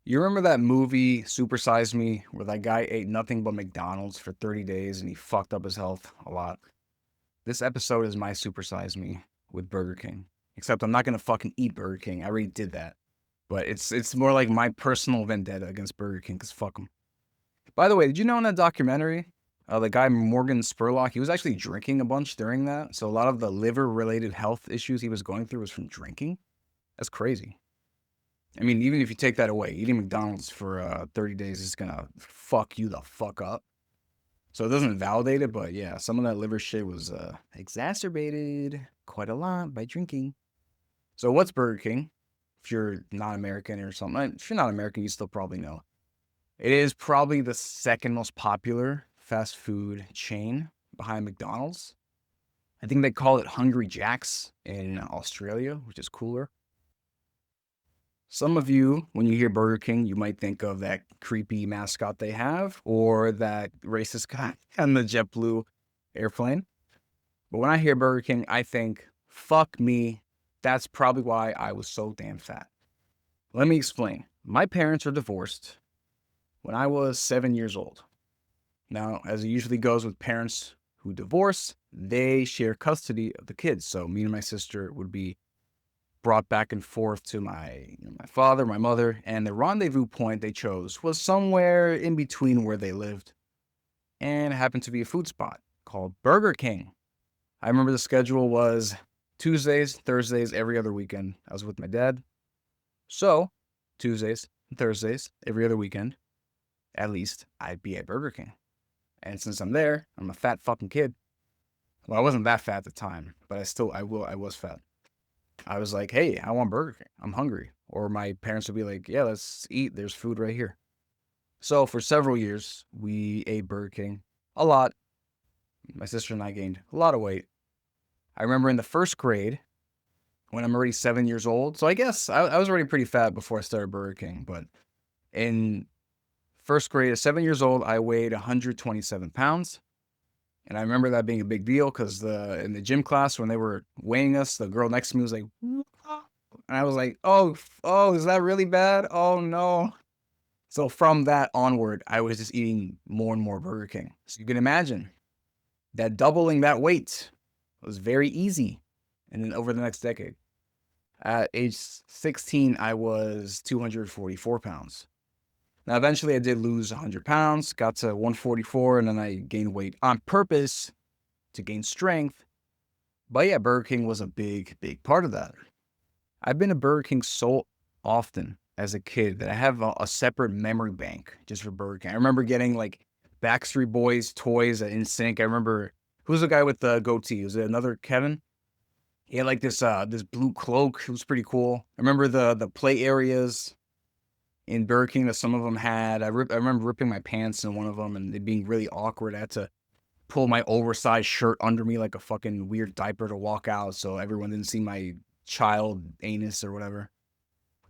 You remember that movie Super Size Me where that guy ate nothing but McDonald's for 30 days and he fucked up his health a lot? This episode is my Super Size Me with Burger King. Except I'm not gonna fucking eat Burger King. I already did that. But it's more like my personal vendetta against Burger King because fuck them. By the way, did you know in that documentary, the guy Morgan Spurlock, he was actually drinking a bunch during that. So a lot of the liver related health issues he was going through was from drinking. That's crazy. I mean, even if you take that away, eating McDonald's for 30 days is gonna fuck you the fuck up. So it doesn't validate it, but yeah, some of that liver shit was exacerbated quite a lot by drinking. So what's Burger King? If you're not American or something, if you're not American, you still probably know. It is probably the second most popular fast food chain behind McDonald's. I think they call it Hungry Jack's in Australia, which is cooler. Some of you, when you hear Burger King, you might think of that creepy mascot they have or that racist guy on the JetBlue airplane. But when I hear Burger King, I think, fuck me. That's probably why I was so damn fat. Let me explain. My parents are divorced when I was 7 years old. Now, as it usually goes with parents who divorce, they share custody of the kids. So me and my sister would be brought back and forth to my father, my mother, and the rendezvous point they chose was somewhere in between where they lived, and it happened to be a food spot called Burger King. I remember the schedule was Tuesdays, Thursdays, every other weekend. I was with my dad, so Tuesdays and Thursdays, every other weekend, at least I'd be at Burger King. And since I'm there, I'm a fat fucking kid. Well, I wasn't that fat at the time, but I was fat. I was like, "Hey, I want Burger King. I'm hungry." Or my parents would be like, "Yeah, let's eat. There's food right here." So for several years, we ate Burger King a lot. My sister and I gained a lot of weight. I remember in the first grade when I'm already 7 years old. So I guess I was already pretty fat before I started Burger King. But in first grade at 7 years old, I weighed 127 pounds. And I remember that being a big deal because in the gym class when they were weighing us, the girl next to me was like, and I was like, oh, is that really bad? Oh no. So from that onward, I was just eating more and more Burger King. So you can imagine that doubling that weight was very easy. And then over the next decade, at age 16, I was 244 pounds. Now, eventually, I did lose 100 pounds, got to 144, and then I gained weight on purpose to gain strength. But yeah, Burger King was a big, big part of that. I've been to Burger King so often as a kid that I have a separate memory bank just for Burger King. I remember getting like Backstreet Boys toys at NSYNC. I remember who's the guy with the goatee? Was it another Kevin? He had like this blue cloak. It was pretty cool. I remember the play areas in Burger King that some of them had. I remember ripping my pants in one of them and it being really awkward. I had to pull my oversized shirt under me like a fucking weird diaper to walk out so everyone didn't see my child anus or whatever.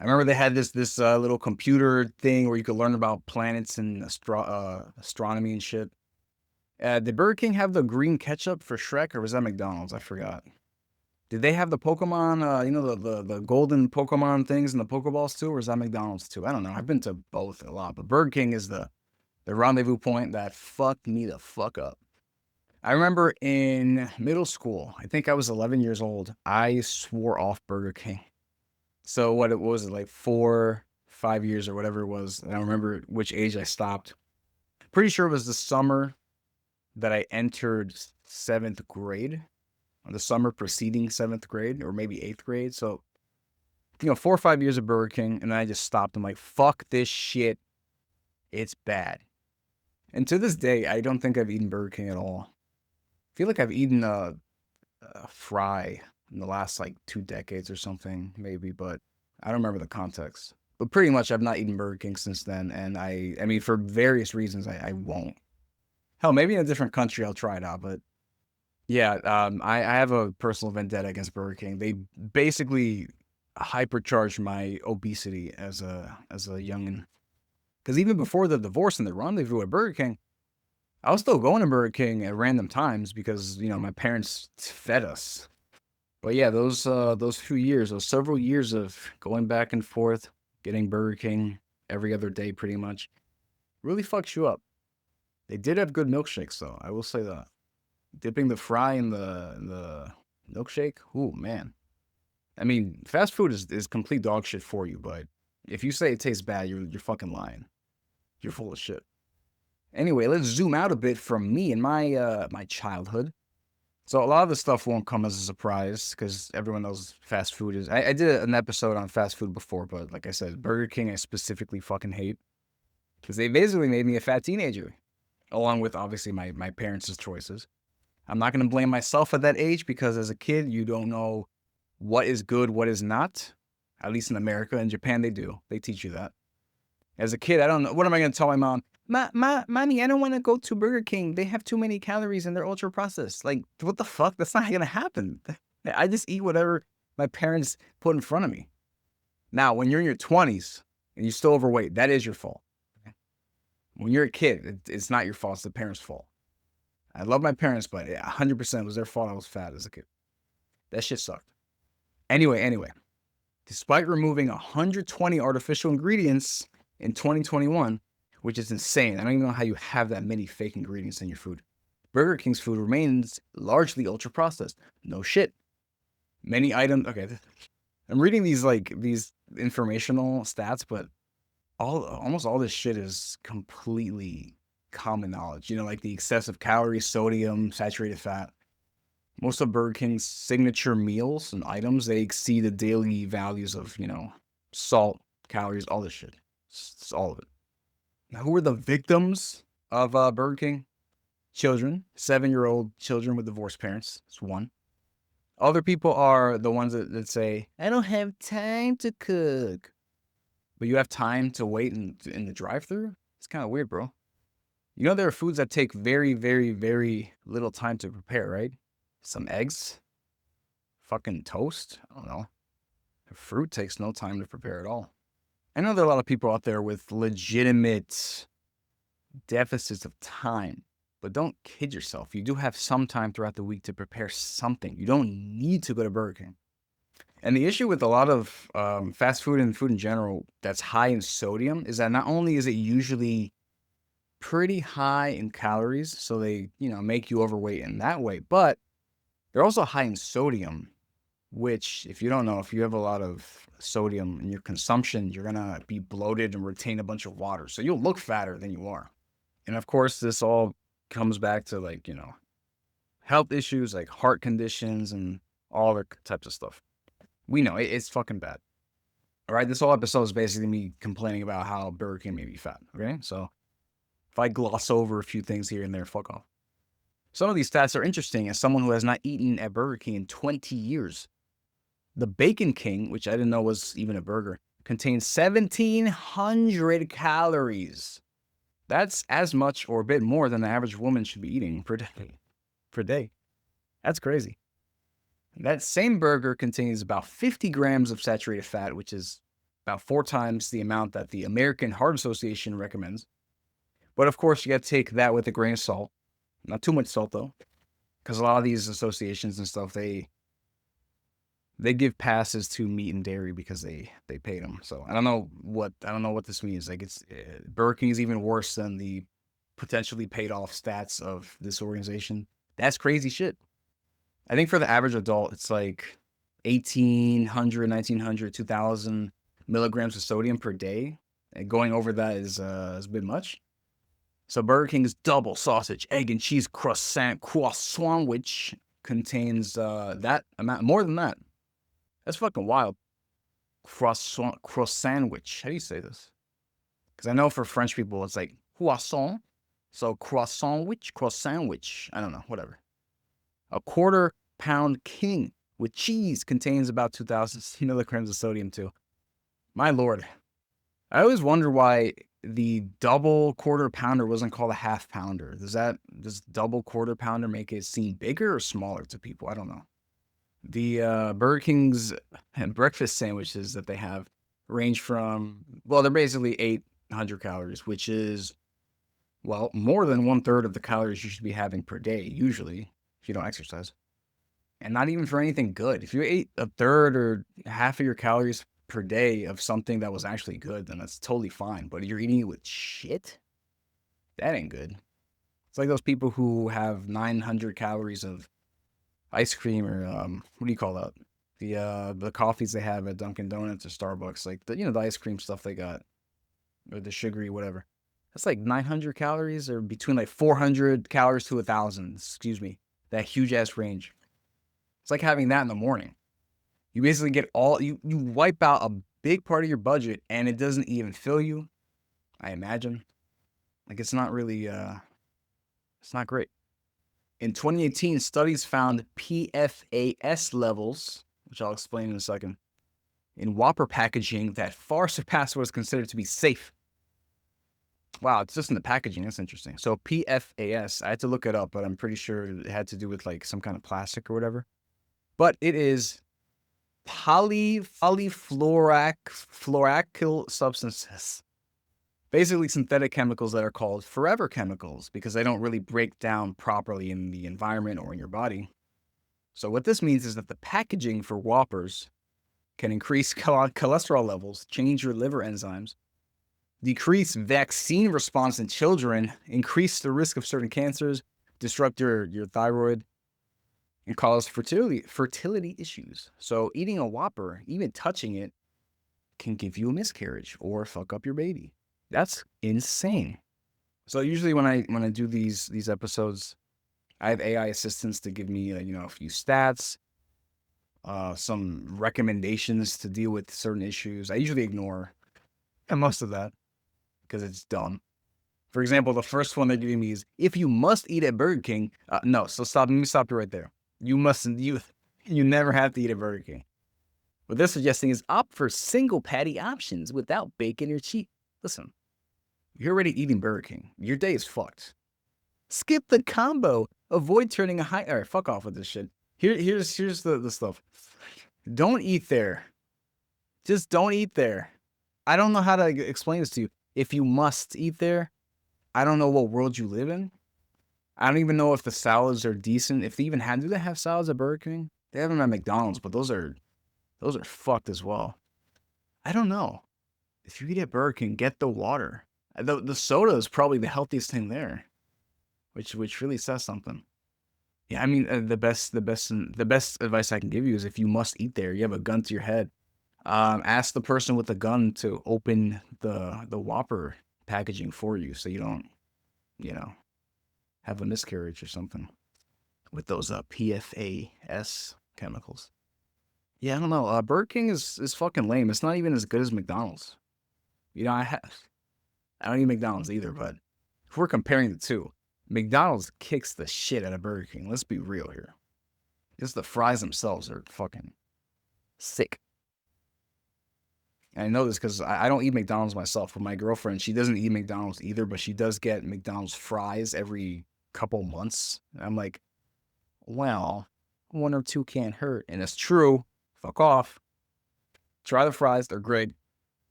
I remember they had this little computer thing where you could learn about planets and astronomy and shit. Did Burger King have the green ketchup for Shrek, or was that McDonald's? I forgot. Did they have the Pokemon, the golden Pokemon things in the Pokeballs too, or is that McDonald's too? I don't know. I've been to both a lot, but Burger King is the rendezvous point that fucked me the fuck up. I remember in middle school, I think I was 11 years old, I swore off Burger King. So what it was, like 4, 5 years or whatever it was. I don't remember which age I stopped. Pretty sure it was the summer that I entered seventh grade, or the summer preceding seventh grade, or maybe eighth grade. So, 4 or 5 years of Burger King, and then I just stopped. I'm like, fuck this shit. It's bad. And to this day, I don't think I've eaten Burger King at all. I feel like I've eaten a fry in the last like 2 decades or something, maybe, but I don't remember the context. But pretty much, I've not eaten Burger King since then, and I mean, for various reasons, I won't. Hell, maybe in a different country, I'll try it out. But yeah, I have a personal vendetta against Burger King. They basically hypercharged my obesity as a youngin. Because even before the divorce and the rendezvous at Burger King, I was still going to Burger King at random times because my parents fed us. But yeah, those few years, those several years of going back and forth, getting Burger King, every other day pretty much. Really fucks you up. They did have good milkshakes though. I will say that. Dipping the fry in the milkshake. Ooh, man. I mean, fast food is complete dog shit for you, but if you say it tastes bad, you're fucking lying. You're full of shit. Anyway, let's zoom out a bit from me and my childhood. So a lot of the stuff won't come as a surprise because everyone knows fast food is. I did an episode on fast food before, but like I said, Burger King I specifically fucking hate because they basically made me a fat teenager, along with obviously my parents' choices. I'm not gonna blame myself at that age because as a kid you don't know what is good, what is not. At least in America. In Japan they do. They teach you that. As a kid, I don't know. What am I gonna tell my mom? Mommy, I don't want to go to Burger King. They have too many calories and they're ultra processed. Like, what the fuck? That's not gonna happen. I just eat whatever my parents put in front of me. Now, when you're in your 20s and you're still overweight, that is your fault. When you're a kid, it's not your fault. It's the parents' fault. I love my parents, but 100% was their fault I was fat as a kid. That shit sucked. Anyway, despite removing 120 artificial ingredients in 2021, which is insane. I don't even know how you have that many fake ingredients in your food. Burger King's food remains largely ultra processed. No shit. Many items. Okay, I'm reading these informational stats, but almost all this shit is completely common knowledge. You know, like the excessive calories, sodium, saturated fat. Most of Burger King's signature meals and items, they exceed the daily values of, salt, calories, all this shit. It's all of it. Now, who are the victims of Burger King? Children, 7-year-old children with divorced parents. That's one. Other people are the ones that say, I don't have time to cook. But you have time to wait in the drive-thru? It's kind of weird, bro. You know there are foods that take very, very, very little time to prepare, right? Some eggs? Fucking toast? I don't know. Fruit takes no time to prepare at all. I know there are a lot of people out there with legitimate deficits of time, but don't kid yourself. You do have some time throughout the week to prepare something. You don't need to go to Burger King. And the issue with a lot of fast food and food in general that's high in sodium is that not only is it usually pretty high in calories, so they, make you overweight in that way, but they're also high in sodium, which, if you don't know, if you have a lot of sodium in your consumption, you're gonna be bloated and retain a bunch of water. So you'll look fatter than you are. And of course, this all comes back to health issues like heart conditions and all other types of stuff. We know it's fucking bad. All right, this whole episode is basically me complaining about how Burger King made me fat. Okay, so if I gloss over a few things here and there, fuck off. Some of these stats are interesting as someone who has not eaten at Burger King in 20 years. The Bacon King, which I didn't know was even a burger, contains 1,700 calories. That's as much or a bit more than the average woman should be eating per day. That's crazy. That same burger contains about 50 grams of saturated fat, which is about 4 times the amount that the American Heart Association recommends. But of course, you got to take that with a grain of salt. Not too much salt, though, because a lot of these associations and stuff, they give passes to meat and dairy because they paid them. So I don't know what this means. Like Burger King is even worse than the potentially paid off stats of this organization. That's crazy shit. I think for the average adult, it's like 1,800, 1,900, 2,000 milligrams of sodium per day. And going over that is a bit much. So Burger King's double sausage, egg, and cheese croissant which contains that amount, more than that. That's fucking wild. Croissant sandwich. How do you say this? Because I know for French people, it's like croissant. So croissant sandwich. I don't know, whatever. A 1/4 pound king with cheese contains about 2,000 milligrams of sodium too. My lord. I always wonder why the double 1/4 pounder wasn't called a half pounder. Does double 1/4 pounder make it seem bigger or smaller to people? I don't know. The Burger King's breakfast sandwiches that they have range from, they're basically 800 calories, which is, more than 1/3 of the calories you should be having per day, usually, if you don't exercise. And not even for anything good. If you ate 1/3 or half of your calories per day of something that was actually good, then that's totally fine. But you're eating it with shit? That ain't good. It's like those people who have 900 calories of ice cream or what do you call that? The coffees they have at Dunkin' Donuts or Starbucks, like the ice cream stuff they got or the sugary whatever. That's like 900 calories or between like 400 calories to 1,000. Excuse me, that huge ass range. It's like having that in the morning. You basically get you wipe out a big part of your budget and it doesn't even fill you. I imagine. Like it's not really it's not great. In 2018, studies found PFAS levels, which I'll explain in a second, in Whopper packaging that far surpassed what is considered to be safe. Wow, it's just in the packaging. That's interesting. So PFAS, I had to look it up, but I'm pretty sure it had to do with like some kind of plastic or whatever. But it is polyfluoroalkyl substances. Basically synthetic chemicals that are called forever chemicals because they don't really break down properly in the environment or in your body. So what this means is that the packaging for Whoppers can increase cholesterol levels, change your liver enzymes, decrease vaccine response in children, increase the risk of certain cancers, disrupt your thyroid, and cause fertility issues. So eating a Whopper, even touching it, can give you a miscarriage or fuck up your baby. That's insane. So usually when I do these episodes, I have AI assistants to give me a few stats, some recommendations to deal with certain issues. I usually ignore most of that because it's dumb. For example, the first one they're giving me is if you must eat at Burger King. No, so stop. Let me stop you right there. You mustn't. You never have to eat at Burger King. What they're suggesting is opt for single patty options without bacon or cheese. Listen, you're already eating Burger King. Your day is fucked. Skip the combo. Avoid turning a high. All right, fuck off with this shit. Here's the stuff. Don't eat there. Just don't eat there. I don't know how to explain this to you. If you must eat there, I don't know what world you live in. I don't even know if the salads are decent. If they even do they have salads at Burger King? They have them at McDonald's, but those are fucked as well. I don't know. If you eat at Burger King, get the water. The soda is probably the healthiest thing there, which really says something. Yeah, I mean the best advice I can give you is if you must eat there, you have a gun to your head. Ask the person with the gun to open the Whopper packaging for you, so you don't, have a miscarriage or something with those PFAS chemicals. Yeah, I don't know. Burger King is fucking lame. It's not even as good as McDonald's. I don't eat McDonald's either, but if we're comparing the two, McDonald's kicks the shit out of Burger King. Let's be real here. Just the fries themselves are fucking sick. And I know this because I don't eat McDonald's myself. But my girlfriend, she doesn't eat McDonald's either, but she does get McDonald's fries every couple months. And I'm like, well, one or two can't hurt. And it's true. Fuck off. Try the fries. They're great.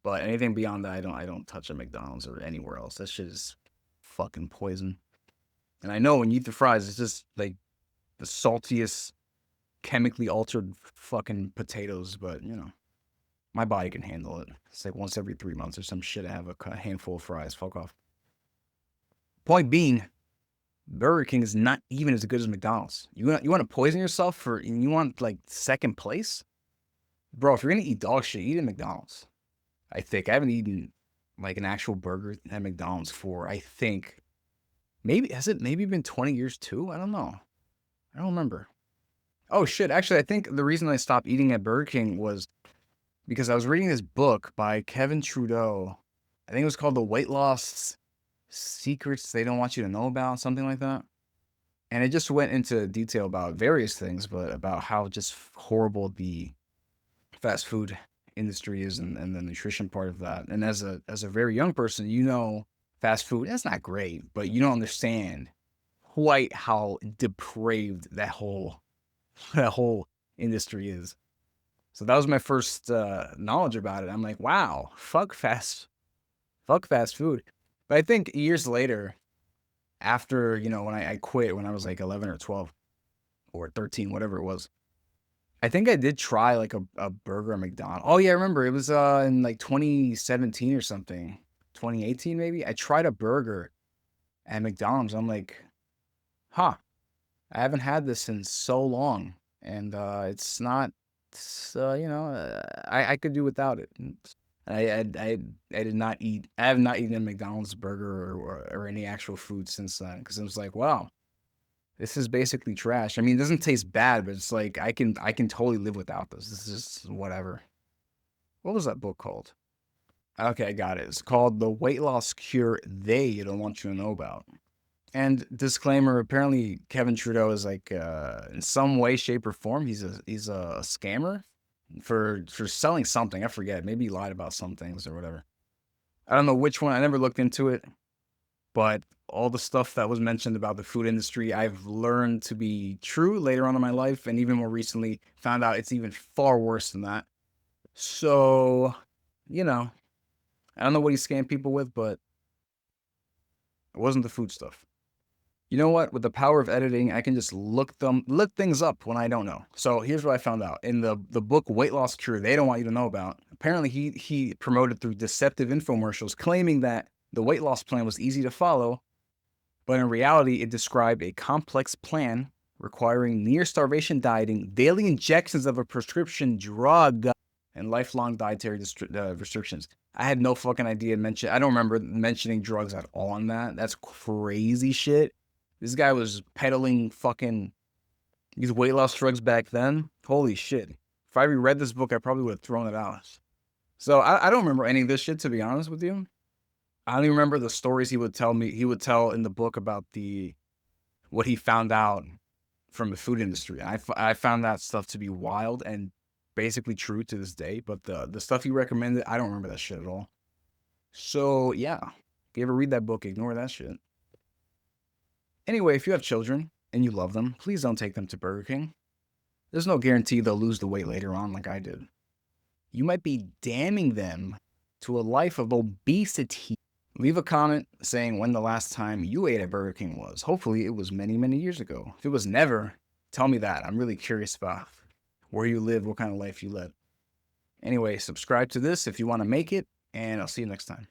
But anything beyond that, I don't touch at McDonald's or anywhere else. That shit is fucking poison. And I know when you eat the fries, it's just like the saltiest, chemically altered fucking potatoes. But, my body can handle it. It's like once every 3 months or some shit, I have a handful of fries. Fuck off. Point being, Burger King is not even as good as McDonald's. You want to poison yourself and you want like second place? Bro, if you're going to eat dog shit, eat at McDonald's. I think I haven't eaten like an actual burger at McDonald's for, I think, has it been 20 years too? I don't know. I don't remember. Oh shit, actually I think the reason I stopped eating at Burger King was because I was reading this book by Kevin Trudeau. I think it was called The Weight Loss Secrets They Don't Want You to Know About, something like that. And it just went into detail about various things, but about how just horrible the fast food industry is and the nutrition part of that. And as a very young person, fast food, that's not great, but you don't understand quite how depraved that whole industry is. So that was my first knowledge about it. I'm like, wow, fuck fast food. But I think years later, after, when I quit when I was like 11 or 12 or 13, whatever it was, I think I did try like a burger at McDonald's. Oh yeah, I remember it was in like 2017 or something. 2018 maybe. I tried a burger at McDonald's. I'm like, huh, I haven't had this in so long. And it's not I could do without it. I did not eat I have not eaten a McDonald's burger or any actual food since then because it was like, wow, this is basically trash. I mean, it doesn't taste bad, but it's like I can totally live without this. This is just whatever. What was that book called? Okay, I got it. It's called The Weight Loss Cure They Don't Want You to Know About. And disclaimer, apparently Kevin Trudeau is like in some way, shape, or form, he's a scammer for selling something. I forget. Maybe he lied about some things or whatever. I don't know which one. I never looked into it. But all the stuff that was mentioned about the food industry, I've learned to be true later on in my life, and even more recently, found out it's even far worse than that. So, you know, I don't know what he scammed people with, but it wasn't the food stuff. You know what? With the power of editing, I can just look things up when I don't know. So here's what I found out in the book Weight Loss Cure. They don't want you to know about. Apparently, he promoted through deceptive infomercials, claiming that the weight loss plan was easy to follow. But in reality, it described a complex plan requiring near starvation dieting, daily injections of a prescription drug, and lifelong dietary restrictions. I had no fucking idea. I don't remember mentioning drugs at all on that. That's crazy shit. This guy was peddling fucking these weight loss drugs back then. Holy shit. If I reread this book, I probably would have thrown it out. So I don't remember any of this shit, to be honest with you. I don't even remember the stories he would tell me. He would tell in the book about what he found out from the food industry. I found that stuff to be wild and basically true to this day. But the stuff he recommended, I don't remember that shit at all. So yeah, if you ever read that book, ignore that shit. Anyway, if you have children and you love them, please don't take them to Burger King. There's no guarantee they'll lose the weight later on like I did. You might be damning them to a life of obesity. Leave a comment saying when the last time you ate at Burger King was. Hopefully, it was many, many years ago. If it was never, tell me that. I'm really curious about where you live, what kind of life you led. Anyway, subscribe to this if you want to make it, and I'll see you next time.